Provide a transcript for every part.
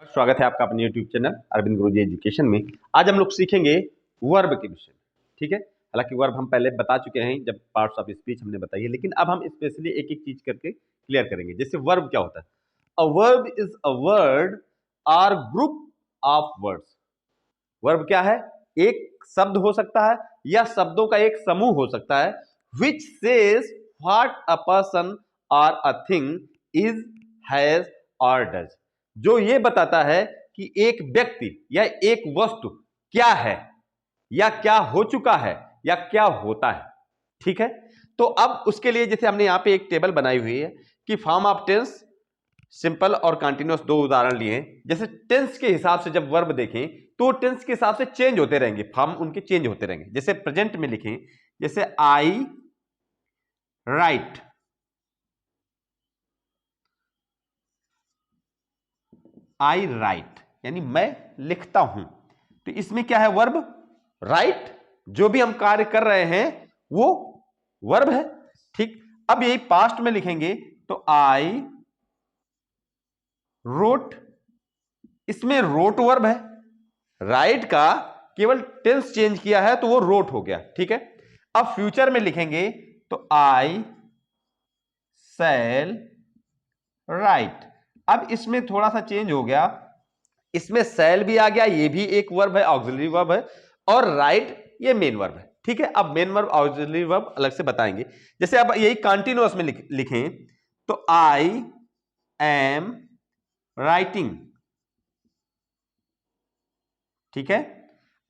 स्वागत है आपका अपने यूट्यूब चैनल अरविंद गुरुजी एजुकेशन में। आज हम लोग सीखेंगे वर्ब के विषय में। ठीक है, हालांकि वर्ब हम पहले बता चुके हैं जब पार्ट्स ऑफ स्पीच हमने बताई है, लेकिन अब हम स्पेशली एक एक चीज करके क्लियर करेंगे। जैसे वर्ब क्या होता है? A verb is a word or group of words. Verb क्या है? एक शब्द हो सकता है या शब्दों का एक समूह हो सकता है which says what a person और अ थिंग इज, हैज और डज। जो ये बताता है कि एक व्यक्ति या एक वस्तु क्या है या क्या हो चुका है या क्या होता है। ठीक है, तो अब उसके लिए जैसे हमने यहां पे एक टेबल बनाई हुई है कि फॉर्म ऑफ टेंस, सिंपल और कंटिन्यूअस, दो उदाहरण लिए हैं। जैसे टेंस के हिसाब से जब वर्ब देखें तो टेंस के हिसाब से चेंज होते रहेंगे, फॉर्म उनके चेंज होते रहेंगे। जैसे प्रेजेंट में लिखें, जैसे आई राइट, आई राइट यानी मैं लिखता हूं, तो इसमें क्या है? Verb right. जो भी हम कार्य कर रहे हैं वो वर्ब है। ठीक, अब यही पास्ट में लिखेंगे तो आई रोट, इसमें रोट वर्ब है। राइट का केवल टेंस चेंज किया है तो वो रोट हो गया। ठीक है, अब फ्यूचर में लिखेंगे तो आई शैल राइट। अब इसमें थोड़ा सा चेंज हो गया, इसमें शैल भी आ गया, ये भी एक वर्ब है, ऑक्सिलरी वर्ब है, और राइट ये मेन वर्ब है। ठीक है, अब मेन वर्ब ऑक्सिलरी वर्ब अलग से बताएंगे। जैसे अब यही कंटीन्यूअस में लिखें तो आई एम राइटिंग। ठीक है,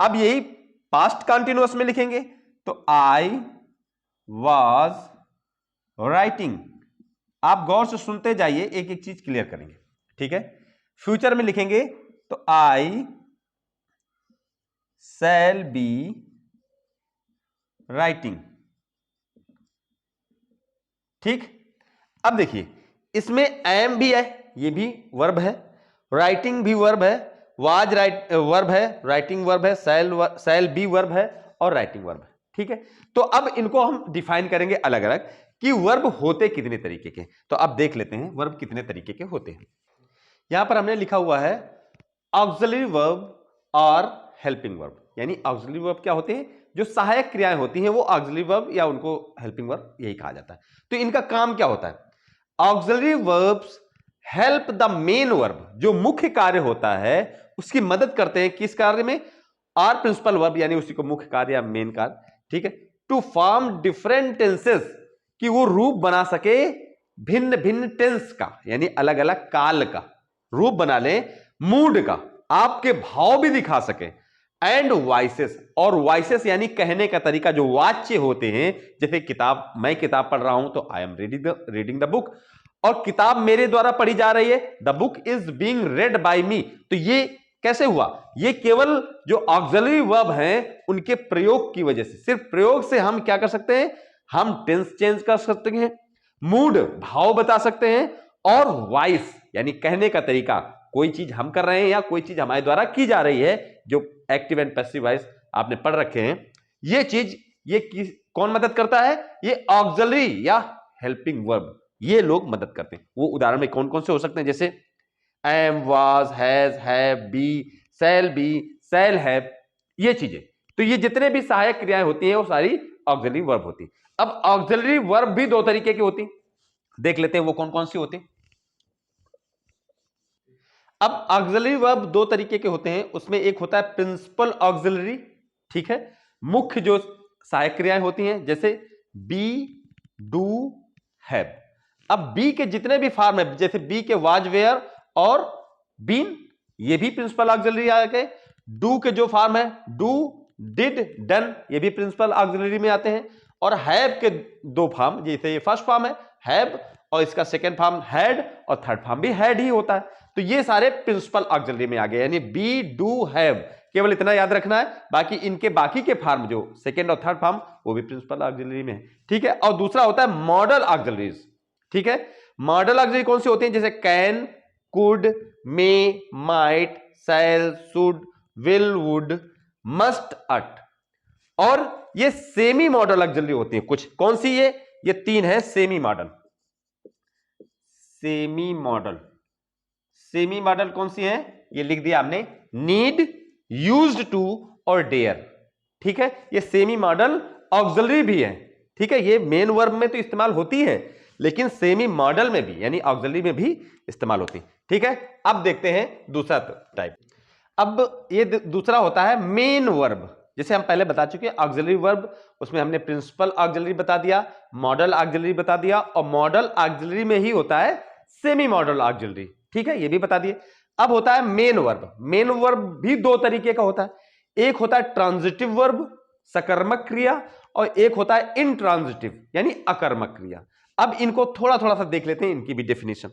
अब यही पास्ट कंटीन्यूअस में लिखेंगे तो आई वाज राइटिंग। आप गौर से सुनते जाइए, एक एक चीज क्लियर करेंगे। ठीक है, फ्यूचर में लिखेंगे तो आई शैल बी राइटिंग। ठीक, अब देखिए इसमें एम भी है, ये भी वर्ब है, राइटिंग भी वर्ब है, वाज राइट वर्ब है, राइटिंग वर्ब है, शैल बी वर्ब है और राइटिंग वर्ब है। ठीक है, तो अब इनको हम डिफाइन करेंगे अलग अलग कि वर्ब होते कितने तरीके के। तो अब देख लेते हैं वर्ब कितने तरीके के होते हैं। यहां पर हमने लिखा हुआ है ऑक्सिलरी वर्ब और हेल्पिंग वर्ब। यानी ऑक्सिलरी वर्ब क्या होते हैं? जो सहायक क्रियाएं होती हैं वो ऑक्सिलरी वर्ब या उनको हेल्पिंग वर्ब यही कहा जाता है। तो इनका काम क्या होता है? Auxiliary verbs help the main verb, जो मुख्य कार्य होता है उसकी मदद करते हैं। किस कार्य में? आर प्रिंसिपल वर्ब यानी उसी को मुख्य कार्य या मेन कार्य। ठीक है, टू फॉर्म डिफरेंट टेंसेस, कि वो रूप बना सके भिन्न भिन्न टेंस का, यानी अलग अलग काल का रूप बना ले, मूड का, आपके भाव भी दिखा सके, एंड वॉइसेस, और वॉइसेस यानी कहने का तरीका, जो वाच्य होते हैं। जैसे किताब, मैं किताब पढ़ रहा हूं तो I am reading the book, और किताब मेरे द्वारा पढ़ी जा रही है, the book is being read by me. तो ये कैसे हुआ? ये केवल जो ऑक्सिलरी वर्ब हैं उनके प्रयोग की वजह से, सिर्फ प्रयोग से हम क्या कर सकते हैं? हम टेंस चेंज कर सकते हैं, मूड भाव बता सकते हैं, और वॉइस यानी कहने का तरीका, कोई चीज हम कर रहे हैं या कोई चीज हमारे द्वारा की जा रही है, जो एक्टिव एंड पैसिव वॉइस आपने पढ़ रखे हैं, ये चीज कौन मदद करता है? ये ऑक्सिलरी या हेल्पिंग वर्ब, ये लोग मदद करते हैं। वो उदाहरण में कौन कौन से हो सकते हैं? जैसे am, was, has, have, be, shall have, ये चीजें। तो ये जितने भी सहायक क्रियाएं होती हैं वो सारी ऑक्सिलरी वर्ब होती हैं। अब ऑक्सिलरी वर्ब भी दो तरीके की होती, देख लेते हैं वो कौन कौन सी होती। अब ऑक्सिलरी वर्ब दो तरीके के होते हैं, उसमें एक होता है प्रिंसिपल ऑक्सिलरी। ठीक है, मुख्य जो सहायक क्रियाएं होती हैं, जैसे बी, डू, हैव। अब बी के जितने भी फॉर्म है, जैसे बी के वाज, वेयर और बीन, ये भी प्रिंसिपल ऑक्सिलरी आ गए। डू के जो फॉर्म है, डू, डिड, डन, ये भी प्रिंसिपल ऑक्सिलरी में आते हैं। और हैव के दो फॉर्म, जैसे ये फर्स्ट फॉर्म है हैव, और इसका सेकंड फॉर्म हैड, और थर्ड फॉर्म भी हैड ही होता है। तो ये सारे प्रिंसिपल ऑक्सिलरी में आ गए, यानी बी, डू, हैव, केवल इतना याद रखना है। बाकी इनके बाकी के फॉर्म जो सेकंड और थर्ड फॉर्म, वो भी प्रिंसिपल ऑक्सिलरी में है। ठीक है, और दूसरा होता है मॉडल ऑक्सिलरीज। ठीक है, मॉडल ऑक्सिलरी कौन सी होती हैं? जैसे can, could, may, might, shall, should, will, would, must, ought. और ये सेमी मॉडल ऑक्सिलरी होती है कुछ। कौन सी? ये तीन है semi model. Semi model, semi model कौन सी है? ये लिख दिया आपने नीड, यूज्ड टू और डेयर। ठीक है, ये सेमी मॉडल ऑक्सिलरी भी है। ठीक है, ये मेन वर्ब में तो इस्तेमाल होती है लेकिन सेमी मॉडल में भी यानी ऑक्सिलरी में भी इस्तेमाल होती है। ठीक है, अब देखते हैं दूसरा टाइप। अब ये दूसरा होता है मेन वर्ब। जैसे हम पहले बता चुके हैं ऑक्सिलरी वर्ब, उसमें हमने प्रिंसिपल ऑक्सिलरी बता दिया, मॉडल ऑक्सिलरी बता दिया, और मॉडल ऑक्सिलरी में ही होता है सेमी मॉडल ऑक्सिलरी। ठीक है, ये भी बता दिए। अब होता है मेन वर्ब। मेन वर्ब भी दो तरीके का होता है, एक होता है ट्रांजिटिव वर्ब सकर्मक क्रिया, और एक होता है इंट्रांजिटिव यानी अकर्मक क्रिया। अब इनको थोड़ा थोड़ा सा देख लेते हैं, इनकी भी डेफिनेशन।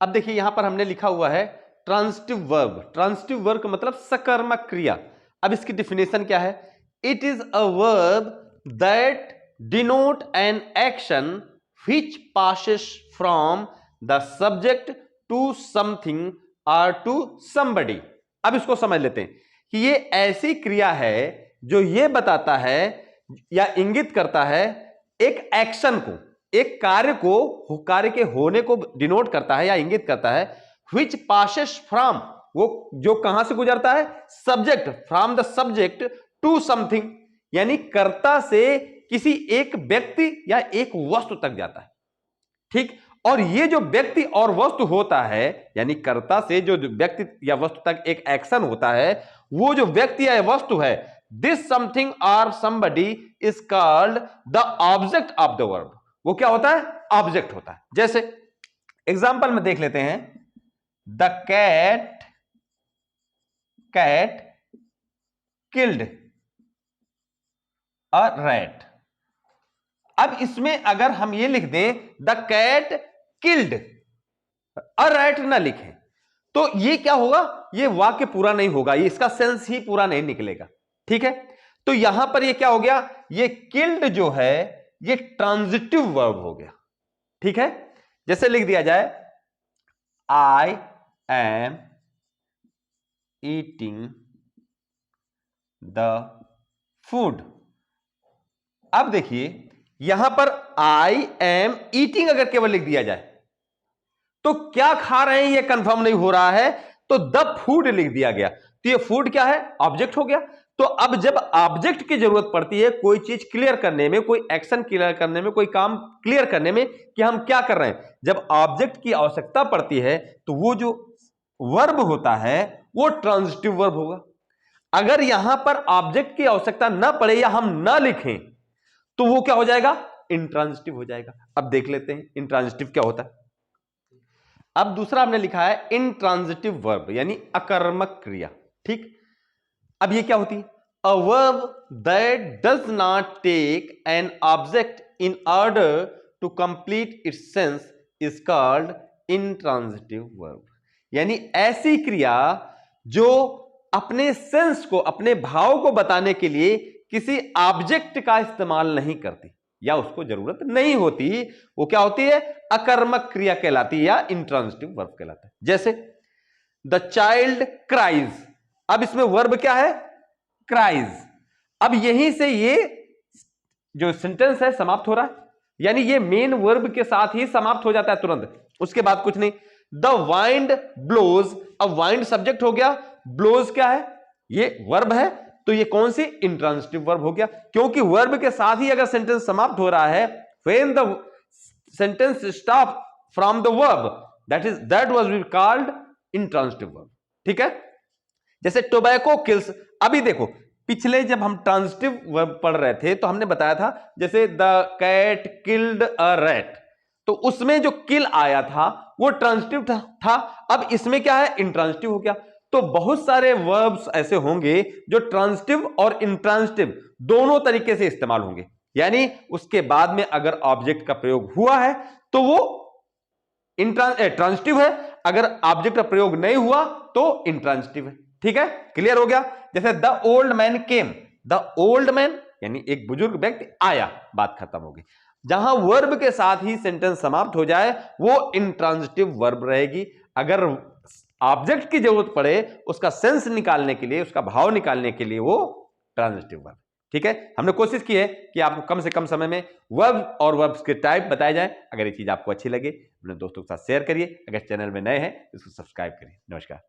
अब देखिए यहां पर हमने लिखा हुआ है ट्रांजिटिव वर्ब। ट्रांजिटिव वर्ब का मतलब सकर्मक क्रिया। अब इसकी डेफिनेशन क्या है? It is a verb that denote an action which passes from the subject to something और टू समबडी। अब इसको समझ लेते हैं कि ये ऐसी क्रिया है जो ये बताता है या इंगित करता है एक एक्शन को, एक कार्य को, कार्य के होने को डिनोट करता है या इंगित करता है। व्हिच पासेस फ्रॉम, वो जो कहां से गुजरता है? Subject, from the subject to something, यानी कर्ता से किसी एक व्यक्ति या एक वस्तु तक जाता है। ठीक, और ये जो व्यक्ति और वस्तु होता है, यानी कर्ता से जो व्यक्ति या वस्तु तक एक एक्शन होता है, वो जो व्यक्ति या वस्तु है, दिस समथिंग और somebody is called the object of the verb. वो क्या होता है? ऑब्जेक्ट होता है। जैसे एग्जांपल में देख लेते हैं, the cat killed a rat. अब इसमें अगर हम ये लिख दें the cat killed a rat ना लिखें तो ये क्या होगा? ये वाक्य पूरा नहीं होगा, ये इसका सेंस ही पूरा नहीं निकलेगा। ठीक है, तो यहां पर ये क्या हो गया? ये किल्ड जो है ये ट्रांजिटिव वर्ब हो गया। ठीक है, जैसे लिख दिया जाए I am eating the food. अब देखिए यहां पर आई एम ईटिंग अगर केवल लिख दिया जाए तो क्या खा रहे हैं ये कंफर्म नहीं हो रहा है, तो द फूड लिख दिया गया तो ये फूड क्या है? ऑब्जेक्ट हो गया। तो अब जब ऑब्जेक्ट की जरूरत पड़ती है कोई चीज क्लियर करने में, कोई एक्शन क्लियर करने में, कोई काम क्लियर करने में कि हम क्या कर रहे हैं, जब ऑब्जेक्ट की आवश्यकता पड़ती है तो वो जो वर्ब होता है वो ट्रांजिटिव वर्ब होगा। अगर यहां पर ऑब्जेक्ट की आवश्यकता ना पड़े या हम ना लिखें तो वो क्या हो जाएगा? इंट्रांजिटिव हो जाएगा। अब देख लेते हैं इंट्रांजिटिव क्या होता है। अब दूसरा हमने लिखा है इंट्रांजिटिव वर्ब यानी अकर्मक क्रिया। ठीक, अब ये क्या होती है? A verb that does not take an object in order to complete its sense is called intransitive verb. यानी ऐसी क्रिया जो अपने सेंस को, अपने भाव को बताने के लिए किसी ऑब्जेक्ट का इस्तेमाल नहीं करती या उसको जरूरत नहीं होती, वो क्या होती है? अकर्मक क्रिया कहलाती है या इंट्रांजिटिव वर्ब कहलाता है। जैसे द चाइल्ड क्राइज। अब इसमें वर्ब क्या है? क्राइज। अब यहीं से ये जो सेंटेंस है समाप्त हो रहा है, यानी ये मेन वर्ब के साथ ही समाप्त हो जाता है तुरंत, उसके बाद कुछ नहीं। द वाइंड ब्लोज, अब वाइंड सब्जेक्ट हो गया, ब्लोज क्या है? ये वर्ब है, तो ये कौन सी? इंट्रांजिटिव वर्ब हो गया, क्योंकि वर्ब के साथ ही अगर सेंटेंस समाप्त हो रहा है, when the sentence stop from the verb that was be called intransitive verb. ठीक है, जैसे टोबैको किल्स। अभी देखो पिछले जब हम ट्रांजिटिव वर्ब पढ़ रहे थे तो हमने बताया था जैसे the cat killed a rat, तो उसमें जो किल आया था वो ट्रांजिटिव था। अब इसमें क्या है? इंट्रांजिटिव हो गया। तो बहुत सारे वर्ब्स ऐसे होंगे जो ट्रांजिटिव और इंट्रांजिटिव दोनों तरीके से इस्तेमाल होंगे, यानी उसके बाद में अगर ऑब्जेक्ट का प्रयोग हुआ है तो वो ट्रांजिटिव है, अगर ऑब्जेक्ट का प्रयोग नहीं हुआ तो इंट्रांजिटिव है। ठीक है, क्लियर हो गया। जैसे the old man came, the old man यानी एक बुजुर्ग व्यक्ति आया, बात खत्म हो गई। जहां वर्ब के साथ ही सेंटेंस समाप्त हो जाए वो इंट्रांजिटिव वर्ब रहेगी। अगर ऑब्जेक्ट की जरूरत पड़े उसका सेंस निकालने के लिए, उसका भाव निकालने के लिए, वो ट्रांजिटिव वर्ब। ठीक है, हमने कोशिश की है कि आपको कम से कम समय में वर्ब और वर्ब्स के टाइप बताए जाए। अगर ये चीज आपको अच्छी लगे अपने दोस्तों के साथ शेयर करिए, अगर चैनल में नए हैं इसको सब्सक्राइब करिए। नमस्कार।